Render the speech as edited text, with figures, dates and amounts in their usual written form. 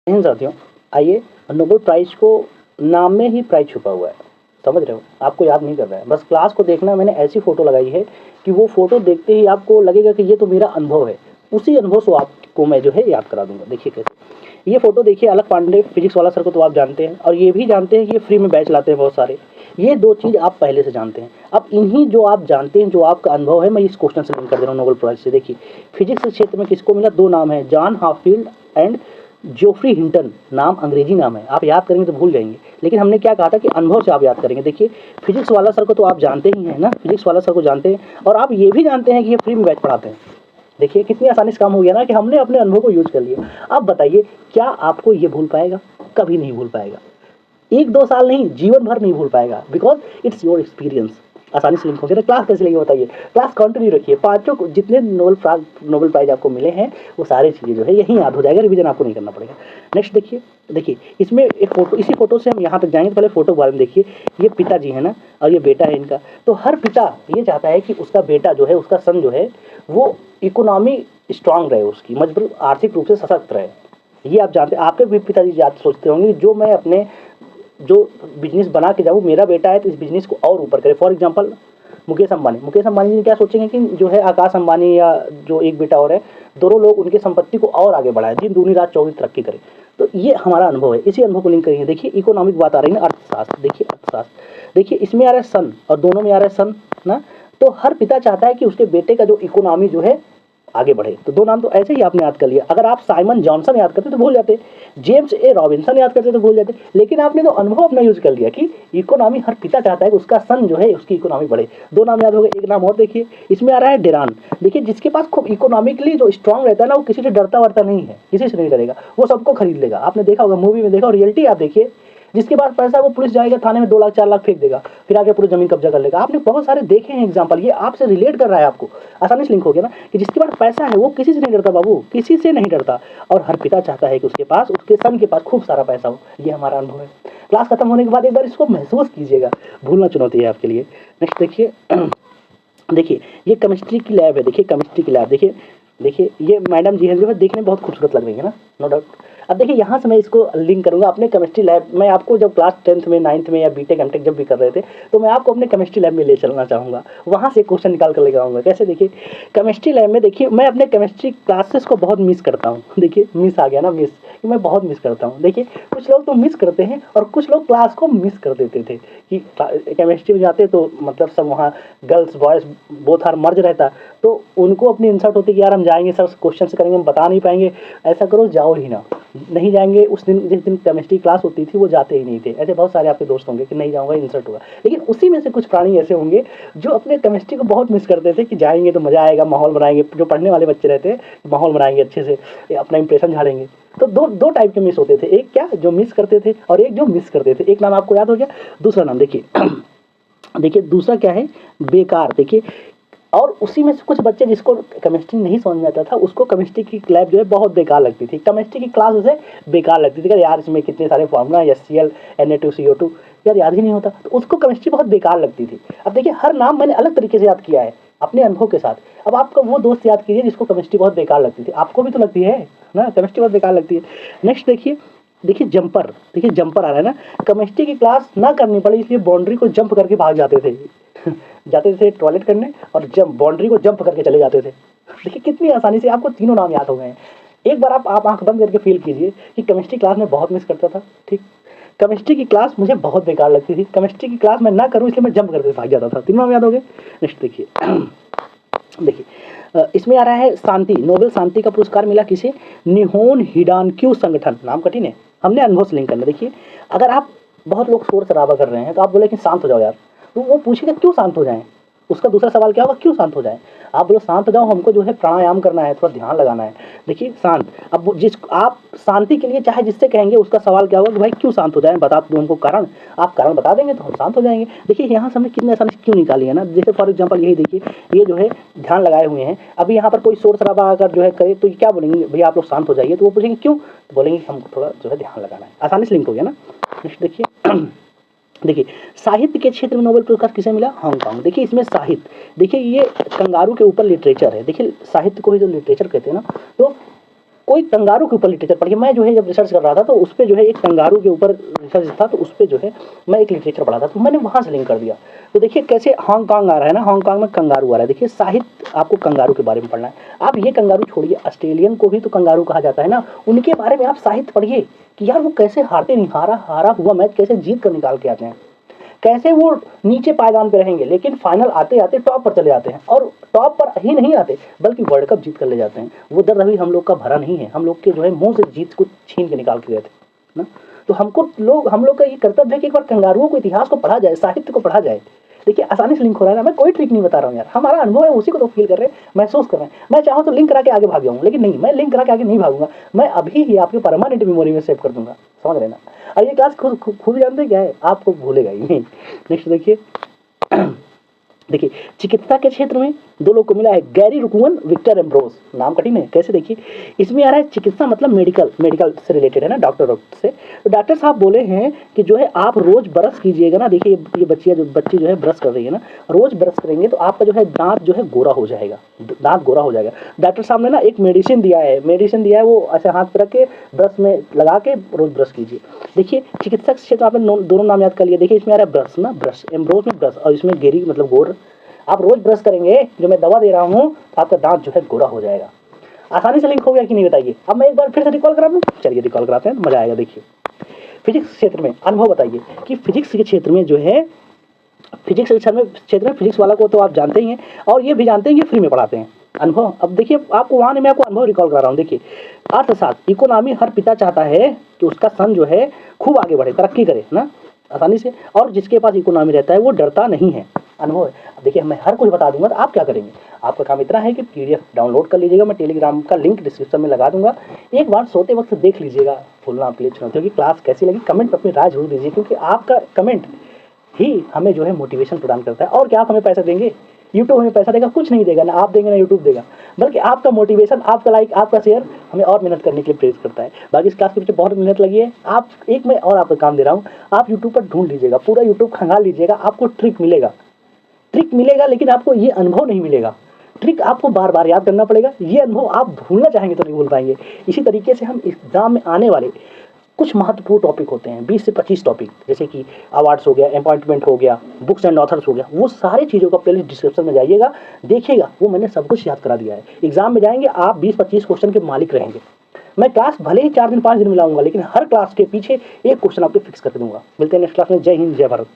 इन साथियों, आइए, Nobel prize को नाम में ही प्राइज़ छुपा हुआ है, समझ रहे हो? आपको याद नहीं करना है, बस क्लास को देखना है। मैंने ऐसी फ़ोटो लगाई है कि वो फ़ोटो देखते ही आपको लगेगा कि ये तो मेरा अनुभव है, उसी अनुभव से आपको मैं जो है याद करा दूँगा। देखिए कैसे, ये फ़ोटो देखिए, अलख पांडे फिज़िक्स वाला सर को तो आप जानते हैं, और ये भी जानते हैं कि ये फ्री में बैच लाते हैं बहुत सारे। ये 2 चीज़ आप पहले से जानते हैं। अब इन्हीं जो आप जानते हैं, जो आपका अनुभव है, मैं इस क्वेश्चन से लिंक कर दे रहा हूँ नोबेल प्राइज़ से। देखिए, फिज़िक्स के क्षेत्र में किसको मिला? 2 नाम है, जॉन हाफील्ड एंड जोफ्री हिंटन। नाम अंग्रेजी नाम है, आप याद करेंगे तो भूल जाएंगे, लेकिन हमने क्या कहा था कि अनुभव से आप याद करेंगे। देखिए, फिजिक्स वाला सर को तो आप जानते ही हैं ना, फिजिक्स वाला सर को जानते हैं, और आप ये भी जानते हैं कि ये फ्री में बैच पढ़ाते हैं। देखिए कितनी आसानी से काम हो गया ना, कि हमने अपने अनुभव को यूज कर लिया। अब बताइए, क्या आपको ये भूल पाएगा? कभी नहीं भूल पाएगा। 1-2 साल नहीं, जीवन भर नहीं भूल पाएगा, बिकॉज इट्स योर एक्सपीरियंस। आसानी से लिंक हो गया ना। क्लास कैसे लेंगे बताइए? क्लास कंटिन्यू रखिए, पांचों जितने नोबेल प्राइज आपको मिले हैं वो सारी चीज़ें जो है यहीं याद हो जाएगा, रिवीजन आपको नहीं करना पड़ेगा। नेक्स्ट देखिए, देखिए इसमें एक फोटो, इसी फोटो से हम यहाँ तक जाएंगे। पहले फोटो के बारे में देखिए, ये पिताजी है ना, और ये बेटा है इनका। तो हर पिता ये चाहता है कि उसका बेटा जो है, उसका सन जो है, वो इकोनॉमी स्ट्रांग रहे, उसकी मजबूत, आर्थिक रूप से सशक्त रहे। ये आप जानते हैं, आपके भी पिताजी याद सोचते होंगे, जो मैं अपने जो बिजनेस बना के जाऊँ, मेरा बेटा है तो इस बिजनेस को और ऊपर करे। फॉर एग्जांपल मुकेश अंबानी जी क्या सोचेंगे कि जो है आकाश अंबानी या जो एक बेटा और है, दोनों लोग उनकी संपत्ति को और आगे बढ़ाएं, दिन दूनी रात चौगुनी तरक्की करें। तो ये हमारा अनुभव है, इसी अनुभव को लिंक करेंगे। देखिए इकोनॉमिक बात आ रही है ना, अर्थशास्त्र। देखिए अर्थशास्त्र, देखिए इसमें आ रहा है सन और दोनों में आ रहा है सन ना। तो हर पिता चाहता है कि उसके बेटे का जो इकोनॉमी जो है आगे बढ़े। तो 2 नाम तो ऐसे ही आपने याद कर लिया। अगर आप साइमन जॉनसन याद करते तो भूल जाते, जेम्स ए रॉबिन्सन याद करते तो भूल जाते, लेकिन आपने तो अनुभव अपना यूज कर लिया कि इकोनॉमी, हर पिता चाहता है कि उसका सन जो है उसकी इकोनॉमी बढ़े। 2 नाम याद हो गए। एक नाम और देखिए, इसमें आ रहा है डेरान। देखिए जिसके पास खूब इकोनॉमिकली जो स्ट्रांग रहता है ना, वो किसी से डरता वरता नहीं है, किसी से नहीं डरेगा, वो सबको खरीद लेगा। आपने देखा होगा, मूवी में देखा, और रियलिटी आप देखिए, जिसके पास पैसा है वो पुलिस जाएगा थाने में 2 लाख 4 लाख फेंक देगा, फिर आके पूरी जमीन कब्जा कर लेगा। आपने बहुत सारे देखे हैं एग्जांपल, ये आपसे रिलेट कर रहा है, आपको आसानी से लिंक हो गया ना, कि जिसके पास पैसा है वो किसी से नहीं डरता बाबू, किसी से नहीं डरता। और हर पिता चाहता है कि उसके पास, उसके सन के पास खूब सारा पैसा हो। ये हमारा अनुभव है। क्लास खत्म होने के बाद एक बार इसको महसूस कीजिएगा, भूलना चुनौती है आपके लिए। नेक्स्ट देखिए, देखिए ये केमिस्ट्री की लैब है। देखिए केमिस्ट्री की लैब, देखिए देखिए ये मैडम जी हैं, जो है देखने में बहुत खूबसूरत लग रही है ना, नो डाउट। अब देखिए यहाँ से मैं इसको लिंक करूँगा अपने केमिस्ट्री लैब में। आपको जब क्लास 10th में, 9th में या बीटेक एमटेक जब भी कर रहे थे, तो मैं आपको अपने केमिस्ट्री लैब में ले चलना चाहूँगा, वहाँ से क्वेश्चन निकाल कर लेके आऊँगा। कैसे? देखिए केमिस्ट्री लैब में, देखिए मैं अपने केमिस्ट्री क्लासेस को बहुत मिस करता हूँ। देखिए मिस आ गया ना, मिस, मैं बहुत मिस करता हूँ। देखिए कुछ लोग तो मिस करते हैं और कुछ लोग क्लास को मिस कर देते थे, कि केमिस्ट्री में जाते तो मतलब सब वहाँ गर्ल्स बॉयज़ बोथ आर मर्ज रहता, तो उनको अपनी इंसल्ट होती कि यार हम जाएंगे सर क्वेश्चन से करेंगे, हम बता नहीं पाएंगे। ऐसा करो, जाओ ही ना, नहीं जाएंगे। उस दिन, जिस दिन केमिस्ट्री क्लास होती थी, वो जाते ही नहीं थे। ऐसे बहुत सारे आपके दोस्त होंगे कि नहीं जाऊँगा, इंसल्ट होगा। लेकिन उसी में से कुछ प्राणी ऐसे होंगे जो अपने केमिस्ट्री को बहुत मिस करते थे, कि जाएंगे तो मज़ा आएगा, माहौल बनाएंगे। जो पढ़ने वाले बच्चे रहते हैं, माहौल बनाएंगे अच्छे से, अपना इंप्रेशन झाड़ेंगे। तो दो टाइप के मिस होते थे, एक क्या जो मिस करते थे, और एक जो मिस करते थे। एक नाम आपको याद हो गया, दूसरा नाम देखिए देखिए दूसरा क्या है? बेकार। देखिए, और उसी में से कुछ बच्चे जिसको केमिस्ट्री नहीं समझ में आता था, उसको केमिस्ट्री की लैब जो है बहुत बेकार लगती थी, केमिस्ट्री की क्लास उसे बेकार लगती थी। यार इसमें कितने सारे फार्मूला, HCl Na2CO2 यार याद ही नहीं होता, तो उसको केमिस्ट्री बहुत बेकार लगती थी। अब देखिए हर नाम मैंने अलग तरीके से याद किया है अपने अनुभव के साथ। अब आपका वो दोस्त याद कीजिए जिसको केमिस्ट्री बहुत बेकार लगती थी। आपको भी तो लगती है ना, केमिस्ट्री बहुत बेकार लगती है। नेक्स्ट देखिए, देखिए जंपर। देखिए जंपर आ रहा है ना, केमिस्ट्री की क्लास ना करनी पड़े इसलिए बाउंड्री को जंप करके भाग जाते थे जाते थे टॉयलेट करने, और जंप, बाउंड्री को जंप करके चले जाते थे। देखिए कितनी आसानी से आपको तीनों नाम याद हो गए हैं। एक बार आप आंख बंद करके फील कीजिए कि केमिस्ट्री क्लास में बहुत मिस करता था। ठीक, केमिस्ट्री की क्लास मुझे बहुत बेकार लगती थी, केमिस्ट्री की क्लास मैं ना करूँ इसलिए मैं जंप करके भाग जाता था। तीनों नाम याद हो गए। नेक्स्ट देखिए देखिए इसमें आ रहा है शांति। नोबेल शांति का पुरस्कार मिला किसे? निहोन हिडानक्यू संगठन। नाम कठिन है, हमने अनुभव से लिंक करना। देखिए अगर आप, बहुत लोग शोर शराबा कर रहे हैं तो आप बोले कि शांत हो जाओ यार, तो वो पूछेगा क्यों शांत हो जाएं? उसका दूसरा सवाल क्या होगा? क्यों शांत हो जाएं? आप बोलो शांत हो जाओ, हमको जो है प्राणायाम करना है, थोड़ा ध्यान लगाना है। देखिए शांत, अब जिस आप शांति के लिए चाहे जिससे कहेंगे, उसका सवाल क्या होगा कि भाई क्यों शांत हो जाएं, बता दो हमको कारण। आप कारण बता देंगे तो हम शांत हो जाएंगे। देखिए यहाँ से हमने कितने आसानी से क्यों निकाली है ना। जैसे फॉर एग्जाम्पल यही देखिए, ये जो है ध्यान लगाए हुए हैं, अभी यहाँ पर कोई शोर शराबा अगर जो है करे तो ये क्या बोलेंगे? भैया आप लोग शांत हो जाइए। तो वो पूछेंगे क्यों? तो बोलेंगे हमको थोड़ा जो है ध्यान लगाना है। आसानी से लिंक हो गया ना। नेक्स्ट देखिए देखिए साहित्य के क्षेत्र में नोबेल पुरस्कार किसे मिला? हांगकांग। देखिए इसमें साहित्य, देखिए ये कंगारू के ऊपर लिटरेचर है। देखिए साहित्य को ही जो लिटरेचर कहते हैं ना, तो कोई कंगारू के ऊपर लिटरेचर पढ़िए। मैं जो है जब रिसर्च कर रहा था तो उस पे जो है एक कंगारू के ऊपर रिसर्च था, तो उस पे जो है मैं एक लिटरेचर पढ़ा था, तो मैंने वहाँ से लिंक कर दिया। तो देखिए कैसे हांगकांग आ रहा है ना, हांगकांग में कंगारू आ रहा है। देखिए साहित्य आपको कंगारू के बारे में पढ़ना है। आप ये कंगारू छोड़िए, ऑस्ट्रेलियन को भी तो कंगारू कहा जाता है ना, उनके बारे में आप साहित्य पढ़िए कि यार वो कैसे हारते नहीं, हारा हुआ मैच कैसे जीत कर निकाल के आते हैं, कैसे वो नीचे पायदान पे रहेंगे लेकिन फाइनल आते आते टॉप पर चले आते हैं, और टॉप पर ही नहीं आते बल्कि वर्ल्ड कप जीत कर ले जाते हैं। वो दर्द अभी हम लोग का भरा नहीं है, हम लोग के जो है मुंह से जीत को छीन के निकाल के गए थे ना। तो हम लोग का ये कर्तव्य है कि एक बार कंगारुओं को, इतिहास को पढ़ा जाए, साहित्य को पढ़ा जाए। देखिए आसानी से लिंक हो रहा है ना, मैं कोई ट्रिक नहीं बता रहा हूँ यार, हमारा अनुभव है, उसी को तो फील कर रहे हैं, महसूस कर रहे हैं। मैं चाहूँ तो लिंक करा के आगे भाग जाऊँ, लेकिन नहीं, मैं लिंक करा के आगे नहीं भागूंगा, मैं अभी ही आपके परमानेंट मेमोरी में सेव कर दूंगा, समझ रहे ना। और ये क्लास खुद जानते क्या है, आपको भूलेगा ही नहीं। नेक्स्ट देखिए देखिए चिकित्सा के क्षेत्र में दो लोग को मिला है, गैरी रुकुवन, विक्टर एम्ब्रोस। नाम कठिन है कैसे, देखिए इसमें आ रहा है चिकित्सा मतलब मेडिकल से रिलेटेड है ना, डॉक्टर से। तो डॉक्टर साहब बोले हैं कि जो है आप रोज ब्रश कीजिएगा ना। देखिए ये बच्ची जो है ब्रश कर रही है ना, रोज ब्रश करेंगे तो आपका जो है दांत जो है गोरा हो जाएगा, दांत गोरा हो जाएगा। डॉक्टर साहब ने ना एक मेडिसिन दिया है, वो ऐसे हाथ पे रख के ब्रश में लगा के रोज ब्रश कीजिए। देखिए चिकित्सा क्षेत्र आपने दोनों नाम याद कर लिए। देखिए इसमें आ रहा है ब्रश ना, ब्रश एम्ब्रोस में ब्रश, और इसमें गेरी मतलब गोर। आप रोज ब्रश करेंगे, जो मैं दवा दे रहा हूँ, तो आपका दांत जो है गोरा हो जाएगा। आसानी से लिंक हो गया कि नहीं बताइए। अब मैं एक बार फिर से रिकॉल करा दूं, चलिए रिकॉल कराते हैं, मजा आएगा। देखिए फिजिक्स क्षेत्र में अनुभव बताइए कि फिजिक्स के क्षेत्र में जो है, फिजिक्स के क्षेत्र में फिजिक्स वाला को तो आप जानते ही हैं, और ये भी जानते हैं कि फ्री में पढ़ाते हैं। अनुभव अब देखिए आपको वहाँ मैं आपको अनुभव रिकॉल करा रहा हूँ। देखिए अर्थशास्त्र, इकोनॉमी, हर पिता चाहता है कि उसका सन जो है खूब आगे बढ़े, तरक्की करे ना आसानी से, और जिसके पास इकोनॉमी रहता है वो डरता नहीं है। अनुभव है। अब देखिए मैं हर कुछ बता दूंगा, तो आप क्या करेंगे, आपका काम इतना है कि पीडीएफ डाउनलोड कर लीजिएगा, मैं टेलीग्राम का लिंक डिस्क्रिप्शन में लगा दूंगा, एक बार सोते वक्त देख लीजिएगा। भूलना आपके लिए चुनौती होगी। क्लास कैसी लगी कमेंट पर अपनी राय जरूर दीजिए, क्योंकि आपका कमेंट ही हमें जो है मोटिवेशन प्रदान करता है। और क्या आप हमें पैसा देंगे, यूट्यूब हमें पैसा देगा, कुछ नहीं देगा, ना आप देंगे ना यूट्यूब देगा, बल्कि आपका मोटिवेशन, आपका लाइक, आपका शेयर हमें और मेहनत करने के लिए प्रेरित करता है। बाकी इस क्लास के पीछे बहुत मेहनत लगी है। आप एक मैं और आपका काम दे रहा हूँ, आप यूट्यूब पर ढूंढ लीजिएगा, पूरा यूट्यूब खंगाल लीजिएगा, आपको ट्रिक मिलेगा, लेकिन आपको ये अनुभव नहीं मिलेगा। ट्रिक आपको बार बार याद करना पड़ेगा, ये अनुभव आप भूलना चाहेंगे तो नहीं भूल पाएंगे। इसी तरीके से हम एग्जाम में आने वाले कुछ महत्वपूर्ण टॉपिक होते हैं, 20 से 25 टॉपिक, जैसे कि अवार्ड्स हो गया, अपॉइंटमेंट हो गया, बुक्स एंड ऑथर्स हो गया, वो सारी चीज़ों का प्लेलिस्ट डिस्क्रिप्शन में जाइएगा, देखिएगा, वो मैंने सब कुछ याद करा दिया है। एग्जाम में जाएंगे आप 20-25 क्वेश्चन के मालिक रहेंगे। मैं क्लास भले ही 4 दिन 5 दिन में लाऊंगा, लेकिन हर क्लास के पीछे एक क्वेश्चन आपको फिक्स कर दूंगा। मिलते हैं नेक्स्ट क्लास में। जय हिंद, जय भारत।